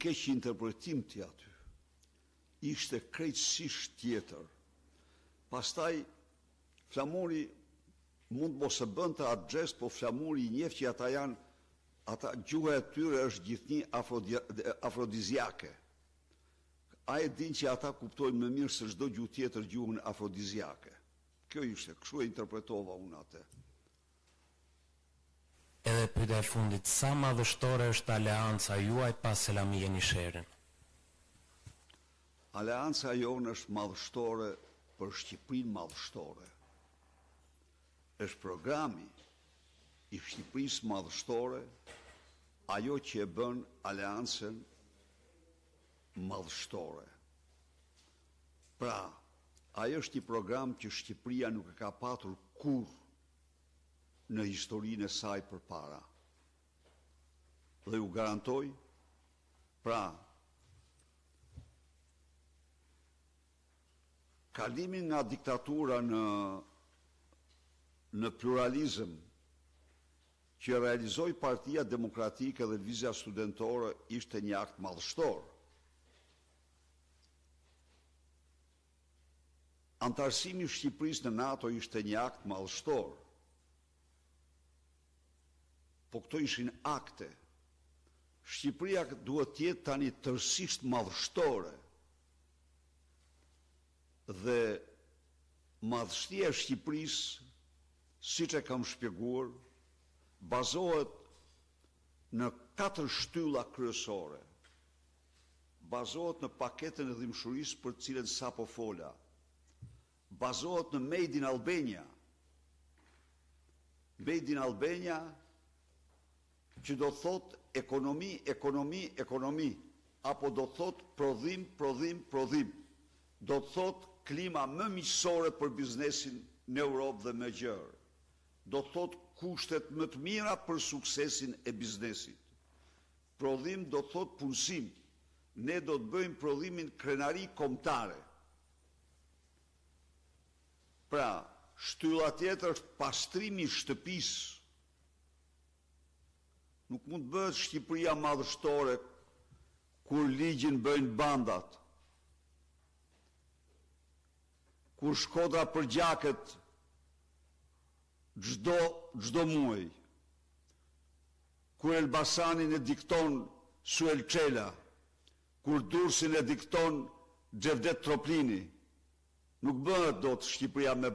keq interpretim të aty. Ishte krejtësisht tjetër. Pastaj, Flamuri mund mos e bënte atë gjest, po Flamuri i njeh që ata gjuha e tyre është gjithnjë afrodiziake. A e din që ata kuptojnë më mirë se çdo gjuhë tjetër gjuhën afrodiziake. Kjo ishte, kështu e interpretova unë atë. Edhe pyetja e fundit, sa madhështore është aleanca juaj pas Selami Jenisherin? Aleanca jonë është madhështore për Shqipërinë madhështore. Është programi i Shqipërisë madhështore ajo që e bën aleancën madhështore. Pra, ajo është një program që Shqipëria nuk e ka patur kurrë në historinë e saj përpara. Dhe ju garantoj, pra, kalimin nga diktatura në pluralizëm që realizoi Partia Demokratike dhe Lëvizja Studentore ishte një akt madhështor. Antarësimi i Shqipërisë në NATO ishte një akt madhështor. Po këto ishin akte. Shqipëria duhet të jetë tani tërësisht madhështore. Dhe madhështia e Shqipërisë, siç e kam shpjeguar, bazohet në 4 shtylla kryesore. Bazohet në paketën e dhimbshurisë për të cilën sapo fola. Bazohet në Made in Albania. Made in Albania që do thot ekonomi, apo do thot prodhim. Do thot klima më miqësore për biznesin në Europë dhe më gjerë. Do thot kushtet më të mira për suksesin e biznesit. Prodhim do thot punësim. Ne do të bëjmë prodhimin krenari kombëtare. Pra, shtylla tjetër është pastrimi i shtëpisë. Nuk mund të bëhet Shqipëria madhështore kur ligjin bëjnë bandat. Kur Shkodra për gjakët çdo muaj. Kur Elbasanin e dikton Suel Çela, kur Durrësin e dikton Xhevdet Troplini. Nuk bëhet dot Shqipëria me